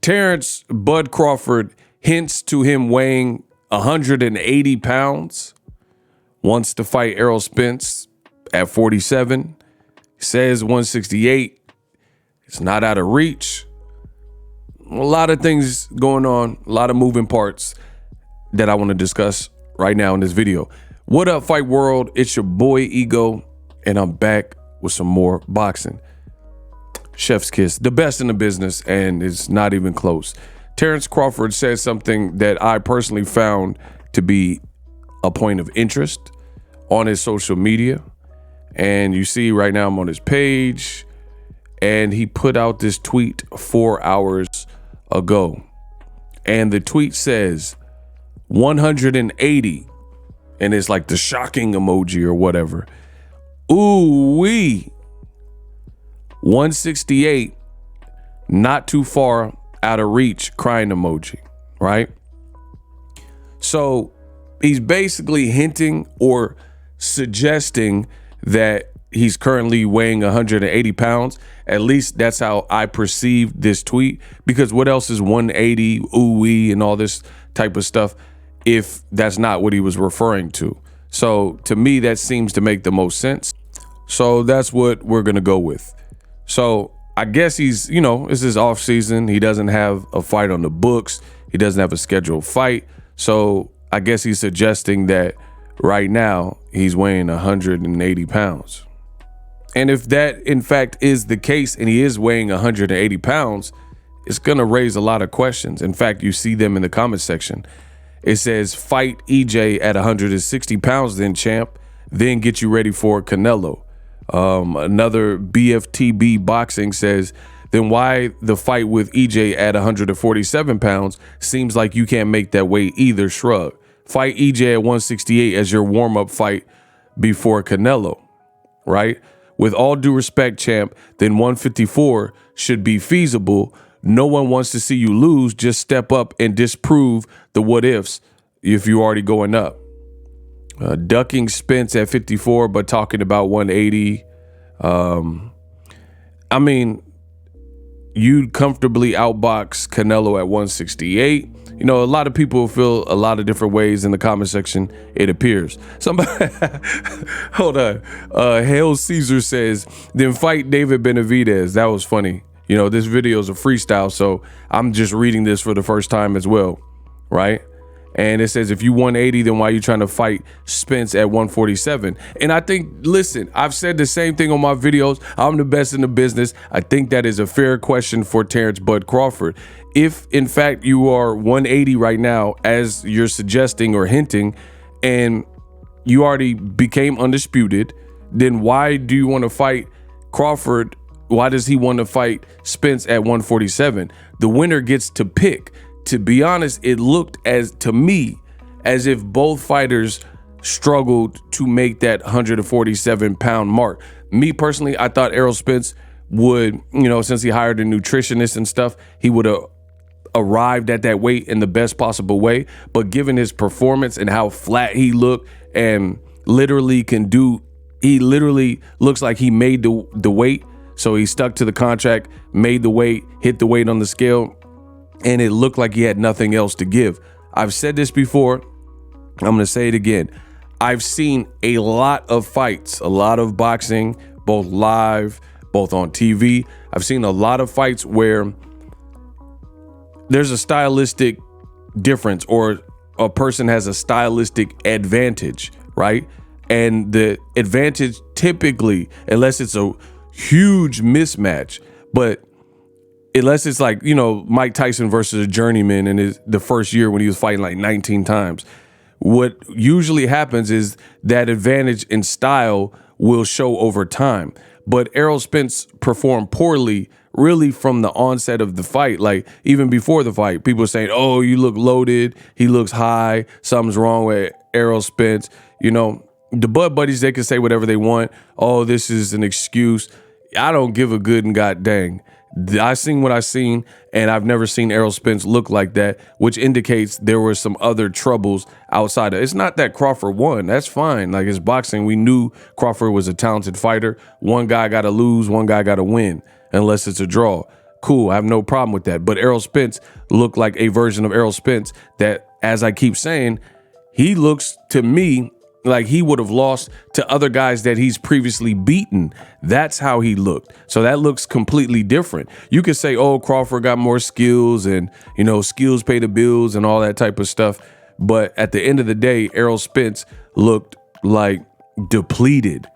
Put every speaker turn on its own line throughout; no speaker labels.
Terence Bud Crawford hints to him weighing 180 pounds. Wants to fight Errol Spence at 47. Says 168. It's not out of reach. A lot of things going on. A lot of moving parts that I want to discuss right now in this video. What up, Fight World? It's your boy Ego, and I'm back with some more boxing. Chef's kiss, the best in the business, and it's not even close. Terence Crawford said something that I personally found to be a point of interest on his social media. And you see right now I'm on his page, and he put out this tweet 4 hours ago. And the tweet says 180, and it's like the shocking emoji or whatever. Ooh wee. 168, not too far out of reach, crying emoji, right? So he's basically hinting or suggesting that he's currently weighing 180 pounds. At least that's how I perceived this tweet, because what else is 180, ooh-wee, and all this type of stuff if that's not what he was referring to? So to me, that seems to make the most sense. So that's what we're going to go with. So I guess he's, it's his off season. He doesn't have a fight on the books. He doesn't have a scheduled fight. So I guess he's suggesting that right now he's weighing 180 pounds. And if that in fact is the case, and he is weighing 180 pounds, it's going to raise a lot of questions. In fact, you see them in the comment section. It says, fight EJ at 160 pounds, then champ, then get you ready for Canelo. Another BFTB Boxing says, then why the fight with EJ at 147 pounds? Seems like you can't make that weight either, shrug. Fight EJ at 168 as your warm-up fight before Canelo, right? With all due respect, champ, then 154 should be feasible. No one wants to see you lose. Just step up and disprove the what-ifs if you're already going up. Ducking Spence at 54, but talking about 180. I mean, you'd comfortably outbox Canelo at 168. A lot of people feel a lot of different ways in the comment section, it appears. Somebody, hold on. Hail Caesar says, then fight David Benavidez. That was funny. This video is a freestyle, so I'm just reading this for the first time as well, right? And it says, if you 180, then why are you trying to fight Spence at 147? And I think, listen, I've said the same thing on my videos. I'm the best in the business. I think that is a fair question for Terence Bud Crawford. If, in fact, you are 180 right now, as you're suggesting or hinting, and you already became undisputed, then why do you want to fight Crawford? Why does he want to fight Spence at 147? The winner gets to pick. To be honest, it looked to me as if both fighters struggled to make that 147 pound mark. Me personally, I thought Errol Spence would, since he hired a nutritionist and stuff, he would have arrived at that weight in the best possible way. But given his performance and how flat he looked, and he literally looks like he made the weight. So he stuck to the contract, made the weight, hit the weight on the scale, and it looked like he had nothing else to give. I've said this before. I'm going to say it again. I've seen a lot of fights, a lot of boxing, both live, both on TV. I've seen a lot of fights where there's a stylistic difference, or a person has a stylistic advantage, right? And the advantage typically, unless it's a huge mismatch, but unless it's like, Mike Tyson versus a journeyman in the first year when he was fighting like 19 times. What usually happens is that advantage in style will show over time. But Errol Spence performed poorly really from the onset of the fight. Like even before the fight, people were saying, oh, you look loaded. He looks high. Something's wrong with Errol Spence. The Bud Buddies, they can say whatever they want. Oh, this is an excuse. I don't give a good and god dang. I seen what I seen, and I've never seen Errol Spence look like that, which indicates there were some other troubles outside of. It's not that Crawford won. That's fine. Like, it's boxing. We knew Crawford was a talented fighter. One guy got to lose, one guy got to win, unless it's a draw. Cool, I have no problem with that. But Errol Spence looked like a version of Errol Spence that, as I keep saying, he looks to me like he would have lost to other guys that he's previously beaten. That's how he looked. So that looks completely different. You could say, oh, Crawford got more skills and, you know, skills pay the bills and all that type of stuff. But at the end of the day, Errol Spence looked like depleted.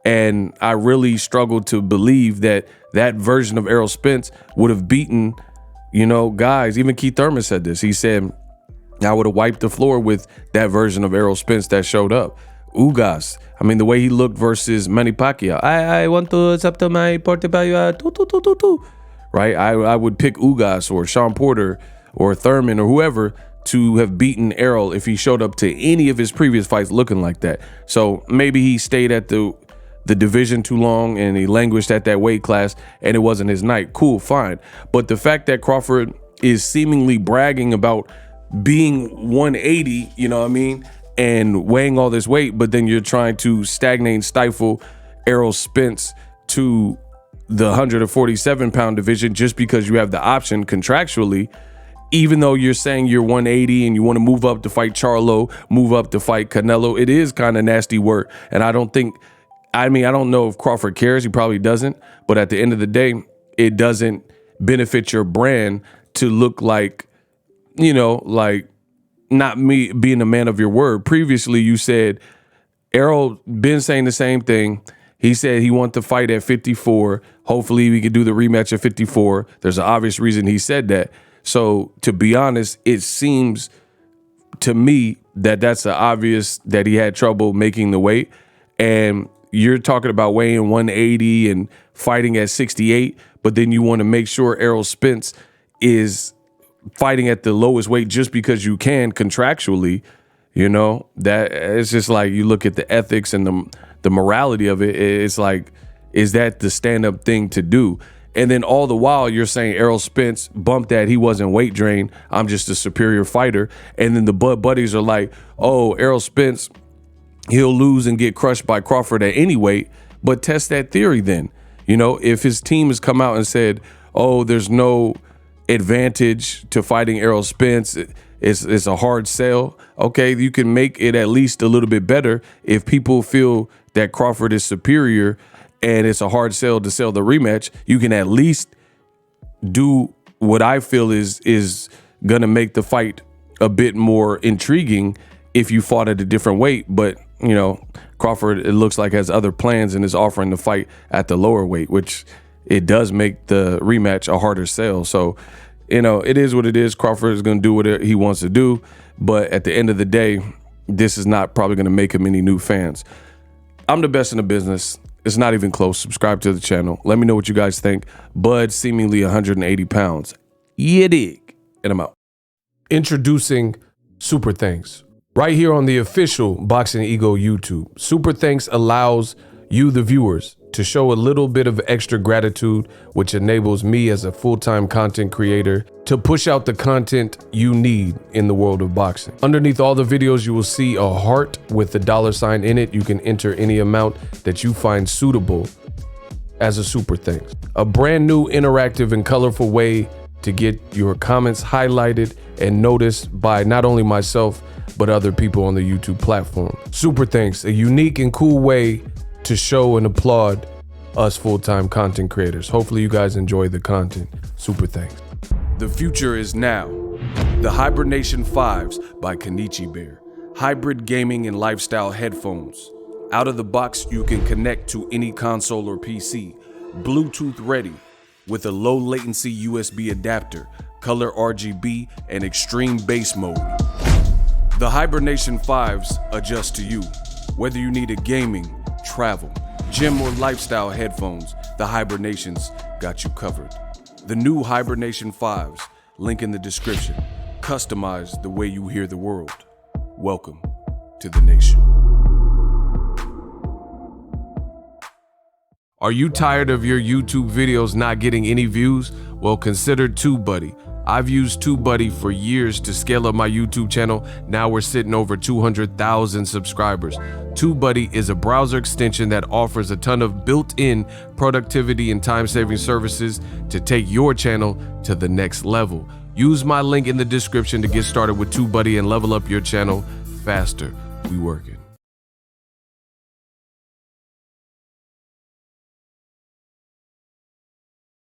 And I really struggled to believe that that version of Errol Spence would have beaten, you know, guys. Even Keith Thurman said this. He said, I would have wiped the floor with that version of Errol Spence that showed up. Ugas. I mean, the way he looked versus Manny Pacquiao. I want to accept my portfolio. Right? I would pick Ugas or Sean Porter or Thurman or whoever to have beaten Errol if he showed up to any of his previous fights looking like that. So maybe he stayed at the division too long and he languished at that weight class and it wasn't his night. Cool, fine. But the fact that Crawford is seemingly bragging about being 180, you know what I mean, and weighing all this weight, but then you're trying to stagnate and stifle Errol Spence to the 147-pound division just because you have the option contractually, even though you're saying you're 180 and you want to move up to fight Charlo, move up to fight Canelo. It is kind of nasty work. And I don't know if Crawford cares. He probably doesn't. But at the end of the day, it doesn't benefit your brand to look like, you know, like not me being a man of your word. Previously, you said Errol been saying the same thing. He said he wanted to fight at 54. Hopefully we could do the rematch at 54. There's an obvious reason he said that. So to be honest, it seems to me that that's an obvious that he had trouble making the weight. And you're talking about weighing 180 and fighting at 68, but then you want to make sure Errol Spence is fighting at the lowest weight just because you can contractually, you know, that it's just like you look at the ethics and the morality of it. It's like, is that the stand-up thing to do? And then all the while you're saying Errol Spence bumped that he wasn't weight drained. I'm just a superior fighter. And then the buddies are like, oh, Errol Spence, he'll lose and get crushed by Crawford at any weight. But test that theory then. You know, if his team has come out and said, oh, there's no advantage to fighting Errol Spence, it's a hard sell. Okay, you can make it at least a little bit better if people feel that Crawford is superior and it's a hard sell to sell the rematch. You can at least do what I feel is gonna make the fight a bit more intriguing if you fought at a different weight. But you know, Crawford, it looks like, has other plans and is offering to fight at the lower weight, which it does make the rematch a harder sell. So, you know, it is what it is. Crawford is going to do what he wants to do. But at the end of the day, this is not probably going to make him any new fans. I'm the best in the business. It's not even close. Subscribe to the channel. Let me know what you guys think. Bud, seemingly 180 pounds. You dig. And I'm out. Introducing Super Thanks. Right here on the official Boxingego YouTube. Super Thanks allows you, the viewers, to show a little bit of extra gratitude, which enables me as a full-time content creator to push out the content you need in the world of boxing. Underneath all the videos, you will see a heart with the $sign in it. You can enter any amount that you find suitable as a super thanks. A brand new interactive and colorful way to get your comments highlighted and noticed by not only myself, but other people on the YouTube platform. Super thanks, a unique and cool way to show and applaud us full-time content creators. Hopefully you guys enjoy the content. Super thanks. The future is now. The Hibernation 5s by Kenichi Bear. Hybrid gaming and lifestyle headphones. Out of the box, you can connect to any console or PC. Bluetooth ready with a low latency USB adapter, color RGB, and extreme bass mode. The Hibernation 5s adjust to you. Whether you need a gaming, travel, gym, or lifestyle headphones, the Hibernations got you covered. The new Hibernation 5s, link in the description. Customize the way you hear the world. Welcome to the nation. Are you tired of your YouTube videos not getting any views? Well, consider TubeBuddy. I've used TubeBuddy for years to scale up my YouTube channel. Now we're sitting over 200,000 subscribers. TubeBuddy is a browser extension that offers a ton of built-in productivity and time-saving services to take your channel to the next level. Use my link in the description to get started with TubeBuddy and level up your channel faster. We working.